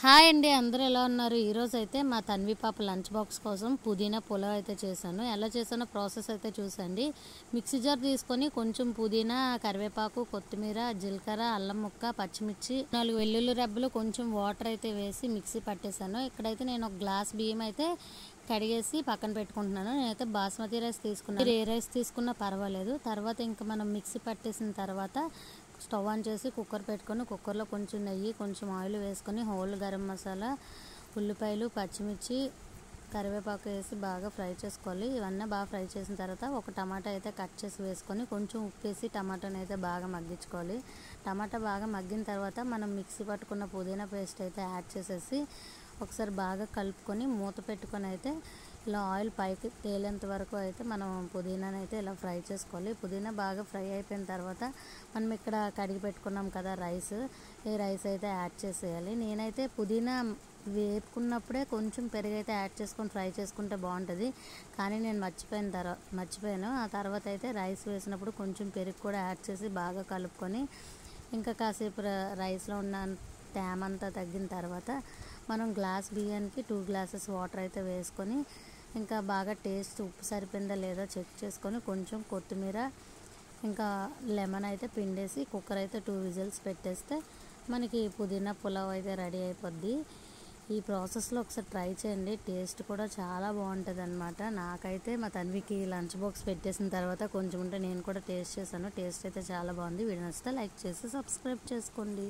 Hi అండి, అందరూ ఎలా ఉన్నారు? ఈరోజు అయితే మా తన్వి పాప లంచ్ బాక్స్ కోసం పుదీనా పులావ్ అయితే చేశాను. ఎలా చేశానో ప్రాసెస్ అయితే చూసండి. మిక్సీ జార్ తీసుకొని కొంచెం పుదీనా, కరివేపాకు, కొత్తిమీర, జీలకర్ర, అల్లం ముక్క, పచ్చిమిర్చి, 4 వెల్లుల్లి రెబ్బలు, కొంచెం వాటర్ అయితే వేసి మిక్సీ పట్టేశాను. ఇక్కడైతే నేను ఒక గ్లాస్ బియ్యం అయితే కడిగేసి పక్కన పెట్టుకుంటున్నాను. నేనైతే బాస్మతి రైస్ తీసుకున్నాను. మీరు ఏ రైస్ తీసుకున్నా పర్వాలేదు. తర్వాత ఇంకా మనం మిక్సీ పట్టేసిన తర్వాత స్టవ్ ఆన్ చేసి కుక్కర్ పెట్టుకొని కుక్కర్లో కొంచెం నెయ్యి, కొంచెం ఆయిల్ వేసుకొని హోల్ గరం మసాలా, ఉల్లిపాయలు, పచ్చిమిర్చి, కరివేపాకు వేసి బాగా ఫ్రై చేసుకోవాలి. ఇవన్నీ బాగా ఫ్రై చేసిన తర్వాత ఒక టమాటా అయితే కట్ చేసి వేసుకొని కొంచెం ఉప్పు వేసి టమాటాని అయితే బాగా మగ్గించుకోవాలి. టమాటా బాగా మగ్గిన తర్వాత మనం మిక్సీ పట్టుకున్న పుదీనా పేస్ట్ అయితే యాడ్ చేసేసి ఒకసారి బాగా కలుపుకొని మూత పెట్టుకొని అయితే ఇలా ఆయిల్ పైకి తేలేంత వరకు అయితే మనం పుదీనాని అయితే ఇలా ఫ్రై చేసుకోవాలి. పుదీనా బాగా ఫ్రై అయిపోయిన తర్వాత మనం ఇక్కడ కడిగి పెట్టుకున్నాం కదా రైస్, ఈ రైస్ అయితే యాడ్ చేసేయాలి. నేనైతే పుదీనా వేపుకున్నప్పుడే కొంచెం పెరుగు అయితే యాడ్ చేసుకొని ఫ్రై చేసుకుంటే బాగుంటుంది, కానీ నేను మర్చిపోయాను. ఆ తర్వాత అయితే రైస్ వేసినప్పుడు కొంచెం పెరుగు కూడా యాడ్ చేసి బాగా కలుపుకొని ఇంకా కాసేపు రైస్లో ఉన్న తేమంతా తగ్గిన తర్వాత మనం గ్లాస్ బియ్యానికి 2 గ్లాసెస్ వాటర్ అయితే వేసుకొని ఇంకా బాగా టేస్ట్ ఉప్పు సరిపోయిందా లేదా చెక్ చేసుకొని కొంచెం కొత్తిమీర ఇంకా లెమన్ అయితే పిండేసి కుక్కర్ అయితే 2 విజిల్స్ పెట్టేస్తే మనకి పుదీనా పులావ్ అయితే రెడీ అయిపోద్ది. ఈ ప్రాసెస్లో ఒకసారి ట్రై చేయండి, టేస్ట్ కూడా చాలా బాగుంటుంది అనమాట. నాకైతే మా తన్వికి లంచ్ బాక్స్ పెట్టేసిన తర్వాత కొంచెం ఉంటే నేను కూడా టేస్ట్ చేశాను. టేస్ట్ అయితే చాలా బాగుంది. వీడియో నచ్చితే లైక్ చేసి సబ్స్క్రైబ్ చేసుకోండి.